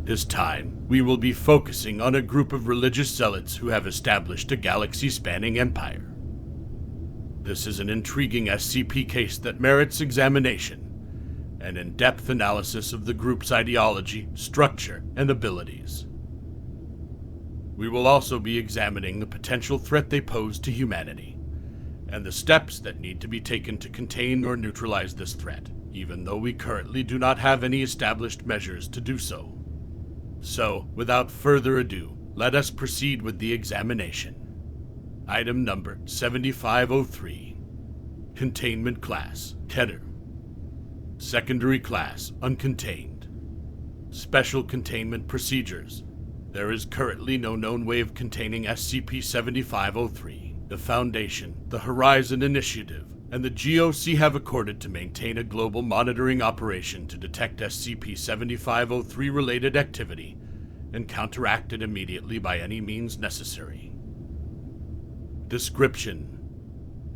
This time, we will be focusing on a group of religious zealots who have established a galaxy-spanning empire. This is an intriguing SCP case that merits examination, an in-depth analysis of the group's ideology, structure, and abilities. We will also be examining the potential threat they pose to humanity, and the steps that need to be taken to contain or neutralize this threat, even though we currently do not have any established measures to do so. So, without further ado, let us proceed with the examination. Item number 7503. Containment Class, Keter. Secondary Class, Uncontained. Special Containment Procedures. There is currently no known way of containing SCP-7503. The Foundation, the Horizon Initiative, and the GOC have accorded to maintain a global monitoring operation to detect SCP-7503 related activity and counteract it immediately by any means necessary. Description: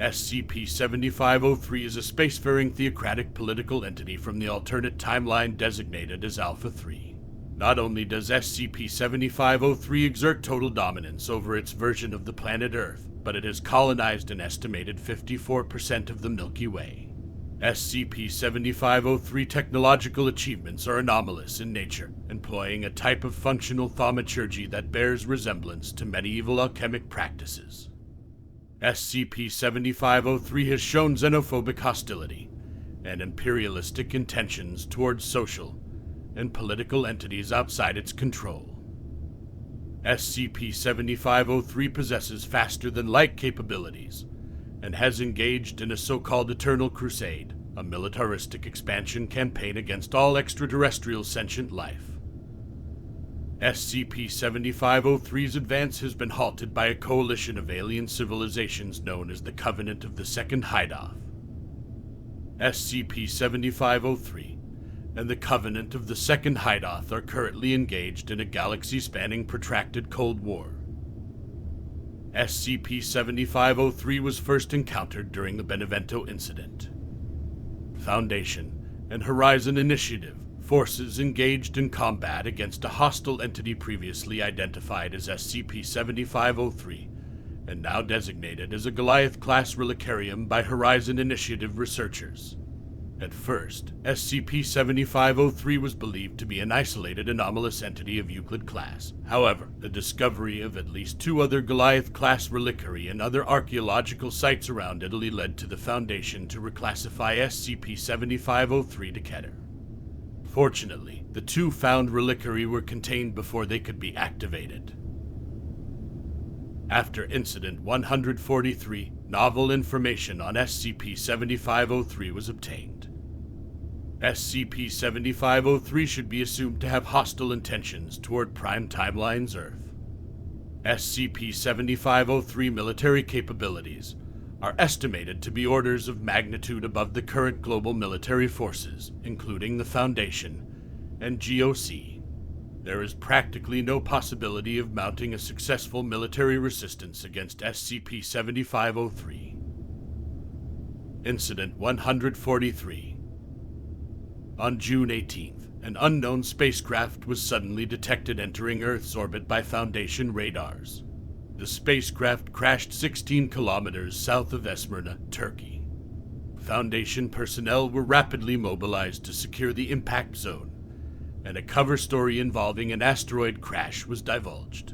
SCP-7503 is a spacefaring theocratic political entity from the alternate timeline designated as Alpha-3. Not only does SCP-7503 exert total dominance over its version of the planet Earth, but it has colonized an estimated 54% of the Milky Way. SCP-7503 technological achievements are anomalous in nature, employing a type of functional thaumaturgy that bears resemblance to medieval alchemic practices. SCP-7503 has shown xenophobic hostility and imperialistic intentions towards social and political entities outside its control. SCP-7503 possesses faster-than-light capabilities and has engaged in a so-called Eternal Crusade, a militaristic expansion campaign against all extraterrestrial sentient life. SCP-7503's advance has been halted by a coalition of alien civilizations known as the Covenant of the Second Hideoff. SCP-7503 and the Covenant of the Second Hideoff are currently engaged in a galaxy-spanning protracted Cold War. SCP-7503 was first encountered during the Benevento Incident. Foundation and Horizon Initiative forces engaged in combat against a hostile entity previously identified as SCP-7503 and now designated as a Goliath-class relicarium by Horizon Initiative researchers. At first, SCP-7503 was believed to be an isolated anomalous entity of Euclid class. However, the discovery of at least 2 other Goliath-class reliquary and other archaeological sites around Italy led to the Foundation to reclassify SCP-7503 to Keter. Fortunately, the 2 found reliquary were contained before they could be activated. After Incident 143, novel information on SCP-7503 was obtained. SCP-7503 should be assumed to have hostile intentions toward Prime Timeline's Earth. SCP-7503 military capabilities are estimated to be orders of magnitude above the current global military forces, including the Foundation and GOC. There is practically no possibility of mounting a successful military resistance against SCP-7503. Incident 143. On June 18th, an unknown spacecraft was suddenly detected entering Earth's orbit by Foundation radars. The spacecraft crashed 16 kilometers south of Esmirna, Turkey. Foundation personnel were rapidly mobilized to secure the impact zone, and a cover story involving an asteroid crash was divulged.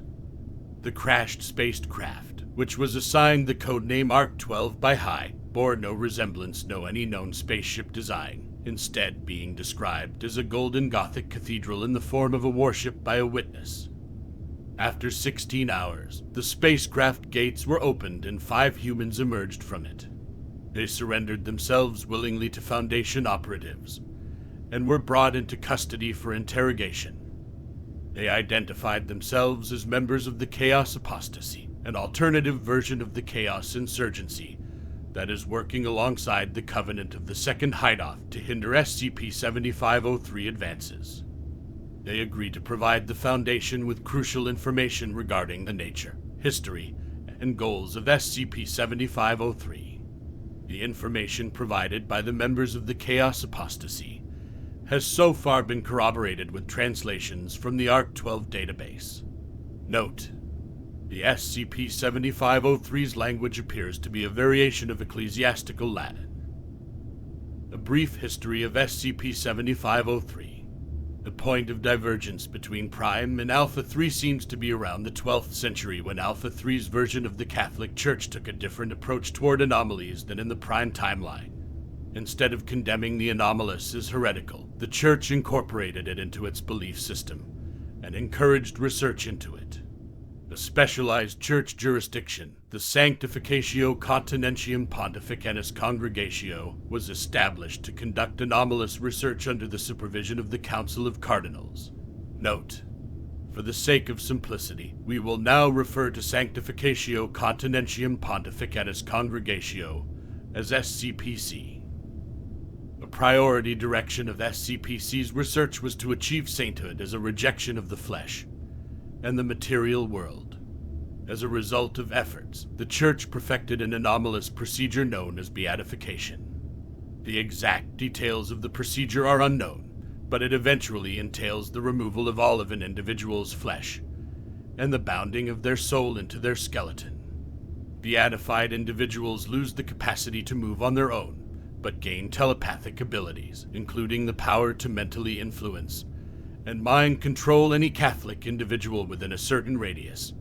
The crashed spacecraft, which was assigned the codename ARC-12 by High, bore no resemblance to any known spaceship design, instead being described as a golden Gothic cathedral in the form of a warship by a witness. After 16 hours, the spacecraft gates were opened and 5 humans emerged from it. They surrendered themselves willingly to Foundation operatives and were brought into custody for interrogation. They identified themselves as members of the Chaos Apostasy, an alternative version of the Chaos Insurgency that is working alongside the Covenant of the Second Hideoff to hinder SCP-7503 advances. They agreed to provide the Foundation with crucial information regarding the nature, history, and goals of SCP-7503. The information provided by the members of the Chaos Apostasy has so far been corroborated with translations from the ARC-12 database. Note: the SCP-7503's language appears to be a variation of Ecclesiastical Latin. A brief history of SCP-7503. The point of divergence between Prime and Alpha-3 seems to be around the 12th century, when Alpha-3's version of the Catholic Church took a different approach toward anomalies than in the Prime timeline. Instead of condemning the anomalous as heretical, the Church incorporated it into its belief system and encouraged research into it. A specialized church jurisdiction, the Sanctificatio Continentium Pontificalis Congregatio, was established to conduct anomalous research under the supervision of the Council of Cardinals. Note: for the sake of simplicity, we will now refer to Sanctificatio Continentium Pontificalis Congregatio as SCPC. A priority direction of SCPC's research was to achieve sainthood as a rejection of the flesh and the material world. As a result of efforts, the Church perfected an anomalous procedure known as beatification. The exact details of the procedure are unknown, but it eventually entails the removal of all of an individual's flesh and the bounding of their soul into their skeleton. Beatified individuals lose the capacity to move on their own, but gain telepathic abilities, including the power to mentally influence and mind control any Catholic individual within a certain radius,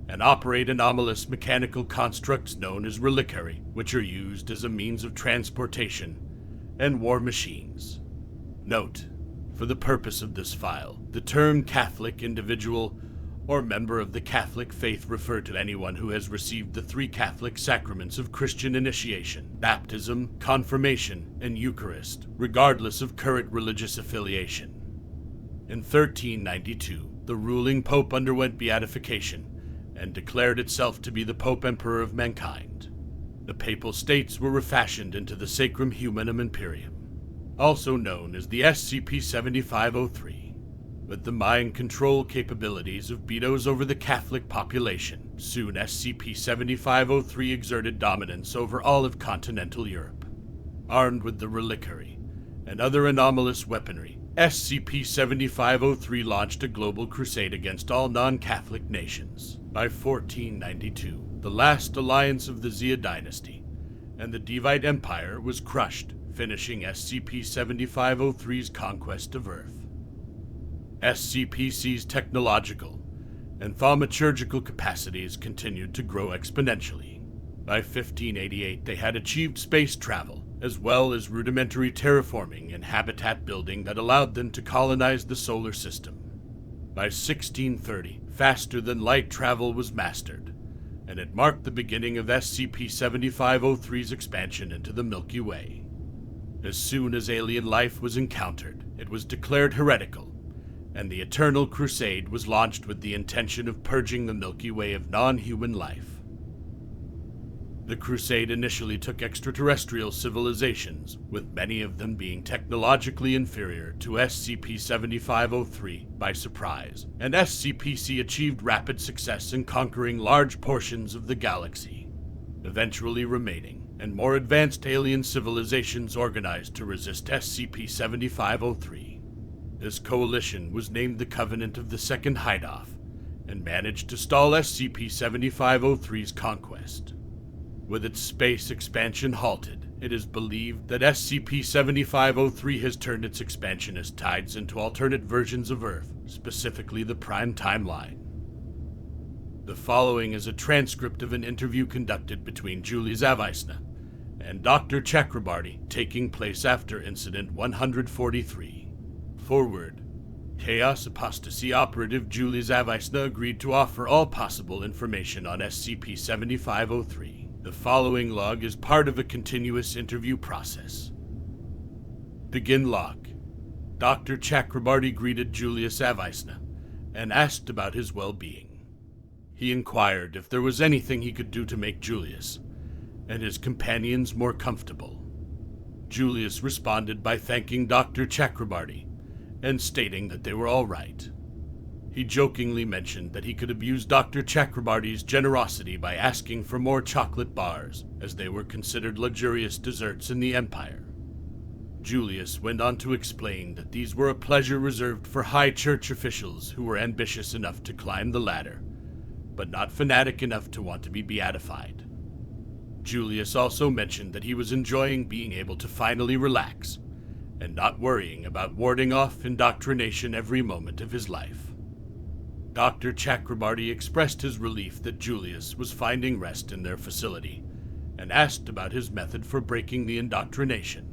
and operate anomalous mechanical constructs known as reliquary, which are used as a means of transportation and war machines. Note: for the purpose of this file, the term Catholic individual or member of the Catholic faith refer to anyone who has received the 3 Catholic sacraments of Christian initiation, baptism, confirmation, and Eucharist, regardless of current religious affiliation. In 1392, the ruling pope underwent beatification and declared itself to be the Pope Emperor of mankind. The papal states were refashioned into the Sacrum Humanum Imperium, also known as the SCP-7503. With the mind control capabilities of Betos over the Catholic population, soon SCP-7503 exerted dominance over all of continental Europe. Armed with the reliquary and other anomalous weaponry, SCP-7503 launched a global crusade against all non-Catholic nations. By 1492, the last alliance of the Xia dynasty and the Devite Empire was crushed, finishing SCP-7503's conquest of Earth. SCPC's technological and thaumaturgical capacities continued to grow exponentially. By 1588, they had achieved space travel, as well as rudimentary terraforming and habitat building that allowed them to colonize the solar system. By 1630, faster-than-light travel was mastered, and it marked the beginning of SCP-7503's expansion into the Milky Way. As soon as alien life was encountered, it was declared heretical, and the Eternal Crusade was launched with the intention of purging the Milky Way of non-human life. The Crusade initially took extraterrestrial civilizations, with many of them being technologically inferior to SCP-7503, by surprise, and SCPC achieved rapid success in conquering large portions of the galaxy, eventually remaining, and more advanced alien civilizations organized to resist SCP-7503. This coalition was named the Covenant of the Second Hideoff, and managed to stall SCP-7503's conquest. With its space expansion halted, it is believed that SCP-7503 has turned its expansionist tides into alternate versions of Earth, specifically the Prime Timeline. The following is a transcript of an interview conducted between Julie Zavisna and Dr. Chakrabarty, taking place after Incident 143. Forward. Chaos Apostasy Operative Julie Zavisna agreed to offer all possible information on SCP-7503. The following log is part of a continuous interview process. Begin log. Dr. Chakrabarty greeted Julius Zavisna and asked about his well-being. He inquired if there was anything he could do to make Julius and his companions more comfortable. Julius responded by thanking Dr. Chakrabarty and stating that they were all right. He jokingly mentioned that he could abuse Dr. Chakrabarty's generosity by asking for more chocolate bars, as they were considered luxurious desserts in the Empire. Julius went on to explain that these were a pleasure reserved for high church officials who were ambitious enough to climb the ladder, but not fanatic enough to want to be beatified. Julius also mentioned that he was enjoying being able to finally relax and not worrying about warding off indoctrination every moment of his life. Dr. Chakrabarty expressed his relief that Julius was finding rest in their facility and asked about his method for breaking the indoctrination.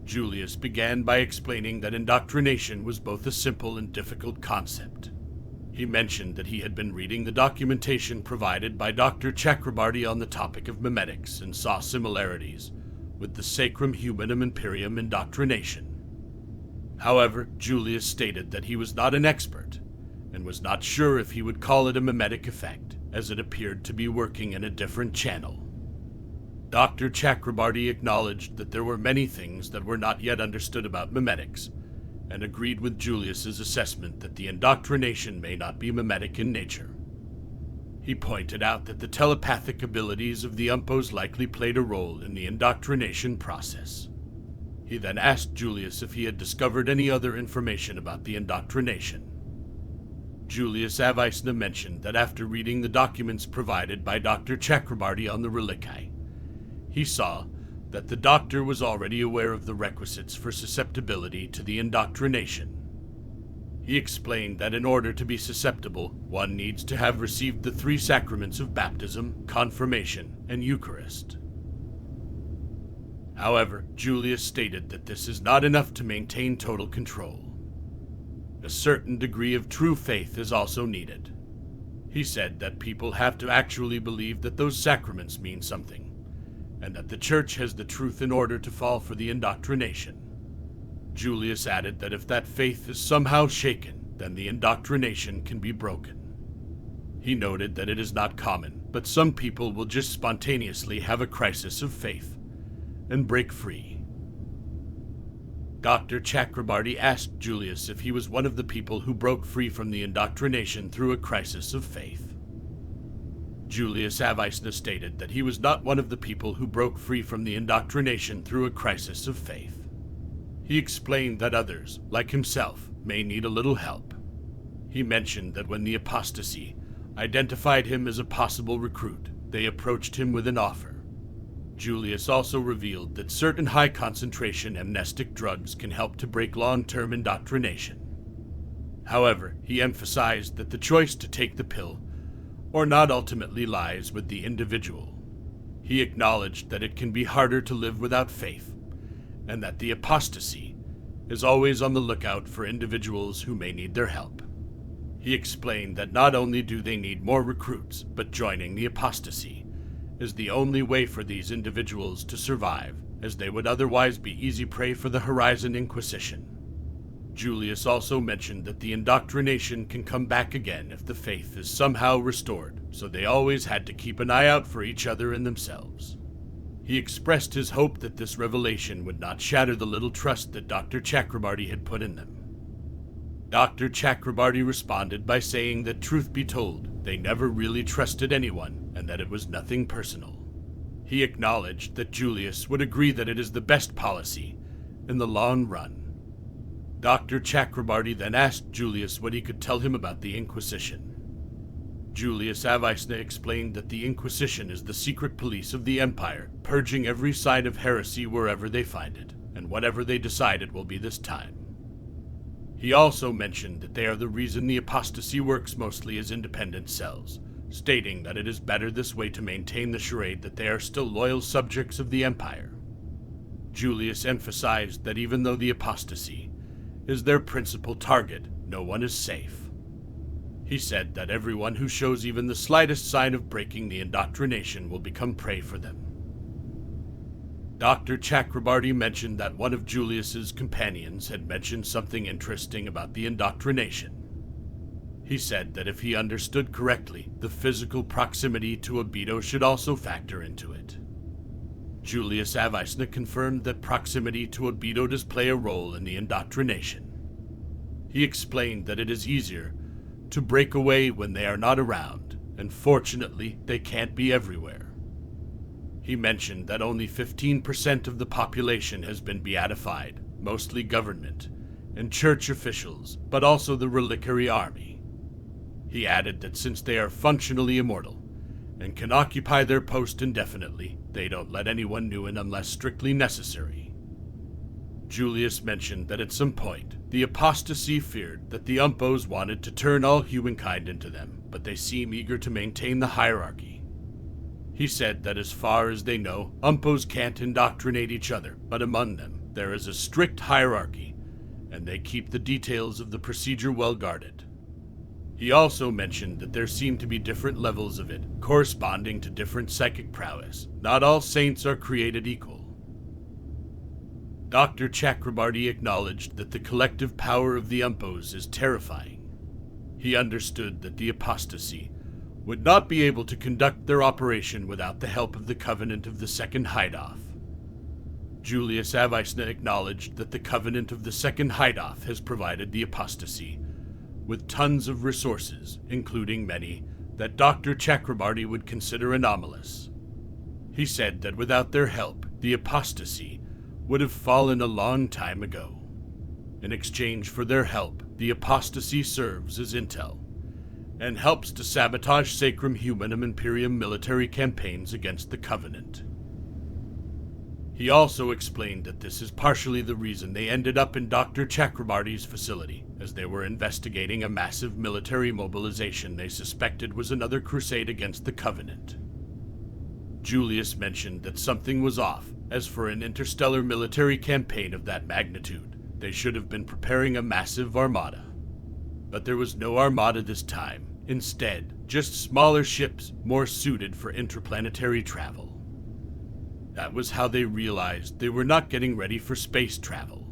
Julius began by explaining that indoctrination was both a simple and difficult concept. He mentioned that he had been reading the documentation provided by Dr. Chakrabarty on the topic of memetics and saw similarities with the Sacrum Humanum Imperium indoctrination. However, Julius stated that he was not an expert and was not sure if he would call it a memetic effect, as it appeared to be working in a different channel. Dr. Chakrabarty acknowledged that there were many things that were not yet understood about memetics, and agreed with Julius's assessment that the indoctrination may not be memetic in nature. He pointed out that the telepathic abilities of the Umpos likely played a role in the indoctrination process. He then asked Julius if he had discovered any other information about the indoctrination. Julius Avisna mentioned that after reading the documents provided by Dr. Chakrabarty on the Relici, he saw that the doctor was already aware of the requisites for susceptibility to the indoctrination. He explained that in order to be susceptible, one needs to have received the 3 sacraments of baptism, confirmation, and Eucharist. However, Julius stated that this is not enough to maintain total control. A certain degree of true faith is also needed. He said that people have to actually believe that those sacraments mean something, and that the Church has the truth in order to fall for the indoctrination. Julius added that if that faith is somehow shaken, then the indoctrination can be broken. He noted that it is not common, but some people will just spontaneously have a crisis of faith and break free. Dr. Chakrabarty asked Julius if he was one of the people who broke free from the indoctrination through a crisis of faith. Julius Avisna stated that he was not one of the people who broke free from the indoctrination through a crisis of faith. He explained that others, like himself, may need a little help. He mentioned that when the apostasy identified him as a possible recruit, they approached him with an offer. Julius also revealed that certain high-concentration amnestic drugs can help to break long-term indoctrination. However, he emphasized that the choice to take the pill or not ultimately lies with the individual. He acknowledged that it can be harder to live without faith, and that the apostasy is always on the lookout for individuals who may need their help. He explained that not only do they need more recruits, but joining the apostasy is the only way for these individuals to survive, as they would otherwise be easy prey for the Horizon Inquisition. Julius also mentioned that the indoctrination can come back again if the faith is somehow restored, so they always had to keep an eye out for each other and themselves. He expressed his hope that this revelation would not shatter the little trust that Dr. Chakrabarty had put in them. Dr. Chakrabarty responded by saying that truth be told, they never really trusted anyone and that it was nothing personal. He acknowledged that Julius would agree that it is the best policy in the long run. Dr. Chakrabarty then asked Julius what he could tell him about the Inquisition. Julius Avisna explained that the Inquisition is the secret police of the Empire, purging every sign of heresy wherever they find it, and whatever they decide it will be this time. He also mentioned that they are the reason the apostasy works mostly as independent cells, stating that it is better this way to maintain the charade that they are still loyal subjects of the Empire. Julius emphasized that even though the apostasy is their principal target, no one is safe. He said that everyone who shows even the slightest sign of breaking the indoctrination will become prey for them. Dr. Chakrabarty mentioned that one of Julius's companions had mentioned something interesting about the indoctrination. He said that if he understood correctly, the physical proximity to a Beto should also factor into it. Julius Avisna confirmed that proximity to a Beto does play a role in the indoctrination. He explained that it is easier to break away when they are not around, and fortunately, they can't be everywhere. He mentioned that only 15% of the population has been beatified, mostly government and church officials, but also the reliquary army. He added that since they are functionally immortal and can occupy their post indefinitely, they don't let anyone new in unless strictly necessary. Julius mentioned that at some point, the apostasy feared that the Umpos wanted to turn all humankind into them, but they seem eager to maintain the hierarchy. He said that as far as they know, Umpos can't indoctrinate each other, but among them, there is a strict hierarchy, and they keep the details of the procedure well guarded. He also mentioned that there seem to be different levels of it, corresponding to different psychic prowess. Not all saints are created equal. Dr. Chakrabarty acknowledged that the collective power of the Umpos is terrifying. He understood that the apostasy would not be able to conduct their operation without the help of the Covenant of the Second Hideoff. Julius Avisna acknowledged that the Covenant of the Second Hideoff has provided the apostasy with tons of resources, including many that Dr. Chakrabarty would consider anomalous. He said that without their help, the apostasy would have fallen a long time ago. In exchange for their help, the apostasy serves as intel and helps to sabotage Sacrum Humanum Imperium military campaigns against the Covenant. He also explained that this is partially the reason they ended up in Dr. Chakrabarty's facility, as they were investigating a massive military mobilization they suspected was another crusade against the Covenant. Julius mentioned that something was off, as for an interstellar military campaign of that magnitude, they should have been preparing a massive armada. But there was no armada this time. Instead, just smaller ships more suited for interplanetary travel. That was how they realized they were not getting ready for space travel.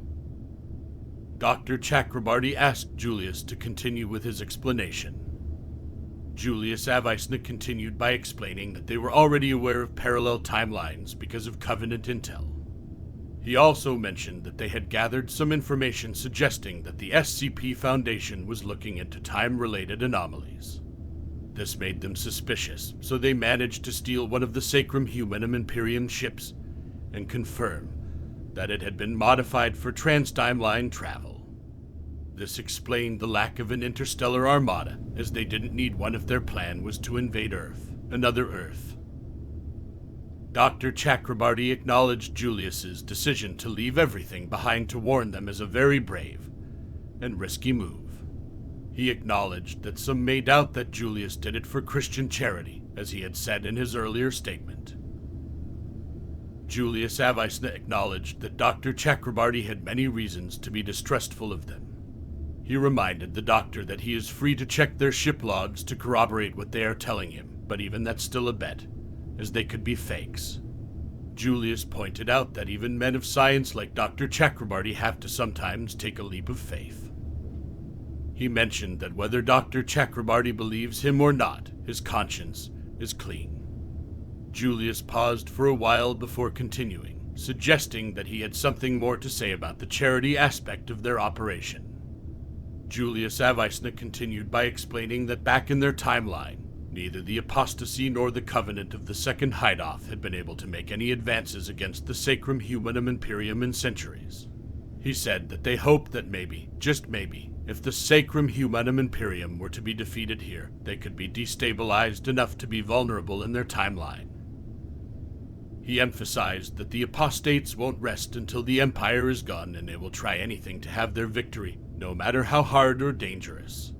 Dr. Chakrabarty asked Julius to continue with his explanation. Julius Avisna continued by explaining that they were already aware of parallel timelines because of Covenant intel. He also mentioned that they had gathered some information suggesting that the SCP Foundation was looking into time-related anomalies. This made them suspicious, so they managed to steal one of the Sacrum Humanum Imperium ships and confirm that it had been modified for trans-timeline travel. This explained the lack of an interstellar armada, as they didn't need one if their plan was to invade Earth, another Earth. Dr. Chakrabarty acknowledged Julius's decision to leave everything behind to warn them as a very brave and risky move. He acknowledged that some may doubt that Julius did it for Christian charity, as he had said in his earlier statement. Julius Avisna acknowledged that Dr. Chakrabarty had many reasons to be distrustful of them. He reminded the doctor that he is free to check their ship logs to corroborate what they are telling him, but even that's still a bet, as they could be fakes. Julius pointed out that even men of science like Dr. Chakrabarty have to sometimes take a leap of faith. He mentioned that whether Dr. Chakrabarty believes him or not, his conscience is clean. Julius paused for a while before continuing, suggesting that he had something more to say about the charity aspect of their operation. Julius Avisna continued by explaining that back in their timeline, neither the apostasy nor the Covenant of the Second Hideoff had been able to make any advances against the Sacrum Humanum Imperium in centuries. He said that they hoped that maybe, just maybe, if the Sacrum Humanum Imperium were to be defeated here, they could be destabilized enough to be vulnerable in their timeline. He emphasized that the apostates won't rest until the Empire is gone, and they will try anything to have their victory, no matter how hard or dangerous.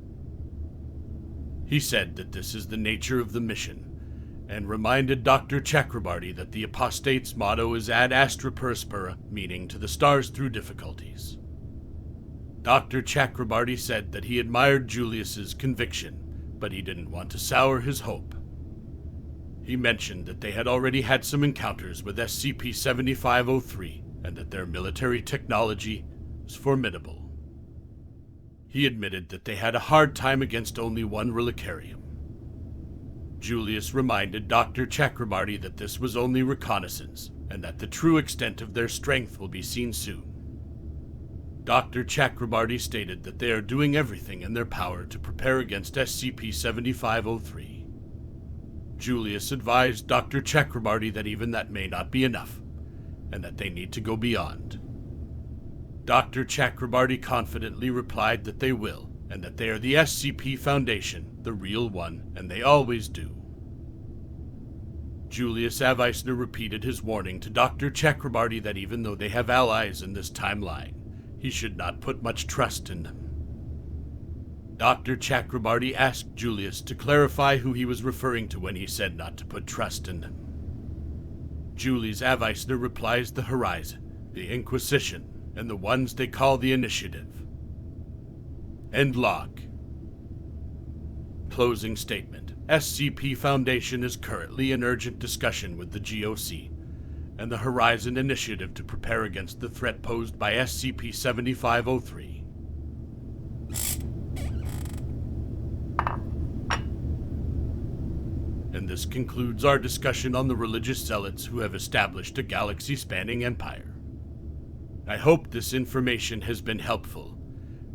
He said that this is the nature of the mission, and reminded Dr. Chakrabarty that the apostate's motto is ad astra per spera, meaning to the stars through difficulties. Dr. Chakrabarty said that he admired Julius's conviction, but he didn't want to sour his hope. He mentioned that they had already had some encounters with SCP-7503, and that their military technology was formidable. He admitted that they had a hard time against only one relicarium. Julius reminded Dr. Chakrabarty that this was only reconnaissance, and that the true extent of their strength will be seen soon. Dr. Chakrabarty stated that they are doing everything in their power to prepare against SCP-7503. Julius advised Dr. Chakrabarty that even that may not be enough, and that they need to go beyond. Dr. Chakrabarty confidently replied that they will, and that they are the SCP Foundation, the real one, and they always do. Julius Aveisner repeated his warning to Dr. Chakrabarty that even though they have allies in this timeline, he should not put much trust in them. Dr. Chakrabarty asked Julius to clarify who he was referring to when he said not to put trust in them. Julius Aveisner replies the Horizon, the Inquisition, and the ones they call the Initiative. End log. Closing statement. SCP Foundation is currently in urgent discussion with the GOC and the Horizon Initiative to prepare against the threat posed by SCP-7503. And this concludes our discussion on the religious zealots who have established a galaxy-spanning empire. I hope this information has been helpful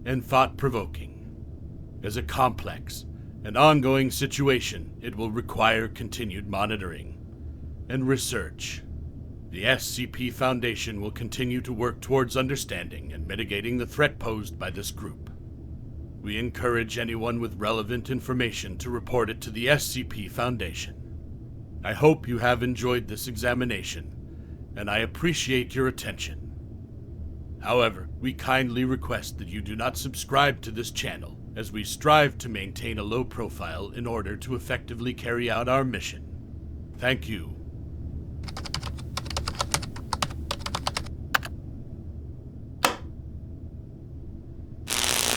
and thought-provoking. As a complex and ongoing situation, it will require continued monitoring and research. The SCP Foundation will continue to work towards understanding and mitigating the threat posed by this group. We encourage anyone with relevant information to report it to the SCP Foundation. I hope you have enjoyed this examination, and I appreciate your attention. However, we kindly request that you do not subscribe to this channel, as we strive to maintain a low profile in order to effectively carry out our mission. Thank you.